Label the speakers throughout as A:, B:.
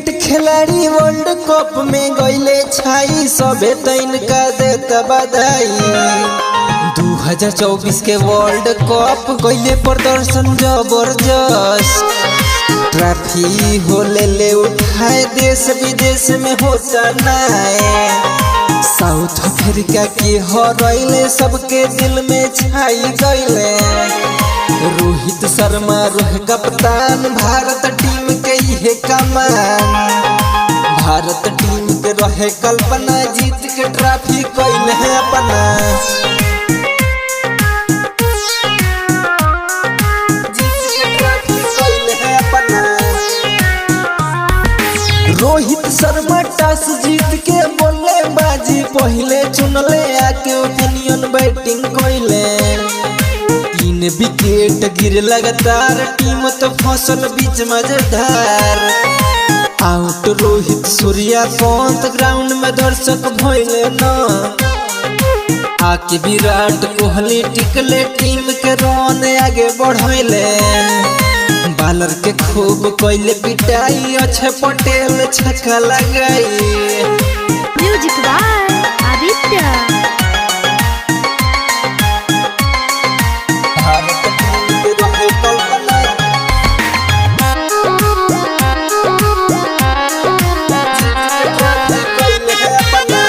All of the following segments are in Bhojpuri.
A: क्रिकेट खिलाड़ी वर्ल्ड कप में गईले छाई सबे तैन का देता बधाई। 2024 के वर्ल्ड कप गईले प्रदर्शन जबरदस्त। ट्रॉफी हो ले उठाए देश विदेश में होता नाए। साउथ अफ्रीका के हरैले सबके दिल में छाई गईले। रोहित शर्मा रोह कप्तान भारत टीम के ये कमान। भारत टीम के रहे कल्पना जीत के ट्रॉफी कइले है अपना। रोहित शर्मा टॉस जीत के बल्लेबाजी पहले चुनले आके ओपनियन बैटिंग कइले। 3 विकेट गिर लगातार टीम तो फसल बीच मजेदार। आउट रोहित सूर्या पंत ग्राउंड में दर्शक भइले न। आके विराट कोहली टिकले टीम के रन आगे बढ़ैले। बालर के खूब कइले पिटाई अक्षय पटेल छक्का लगाई।
B: Music by Aditya.
A: Bharat team के रहे कल्पना कइले है अपना।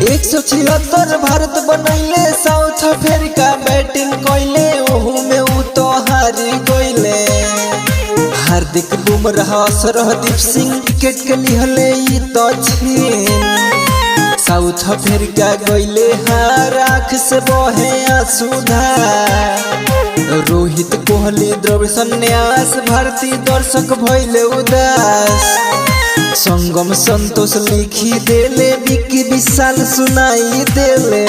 A: 176 भारत बनैले साउथ अफ्रीका बैटिंग कइले ओहू में उ तो हारी गइले। हार्दिक बुमराह सरहदीप सिंह विकेट के लिहले ई तो छीन। साउथ अफ्रीका गइले हार आँख से बहे आंसुधार। रोहित कोहली द्रविड़ संन्यास भारतीय दर्शक भइले उदास। संगम संतोष लिखी देले विकी विशाल सुनाई देले।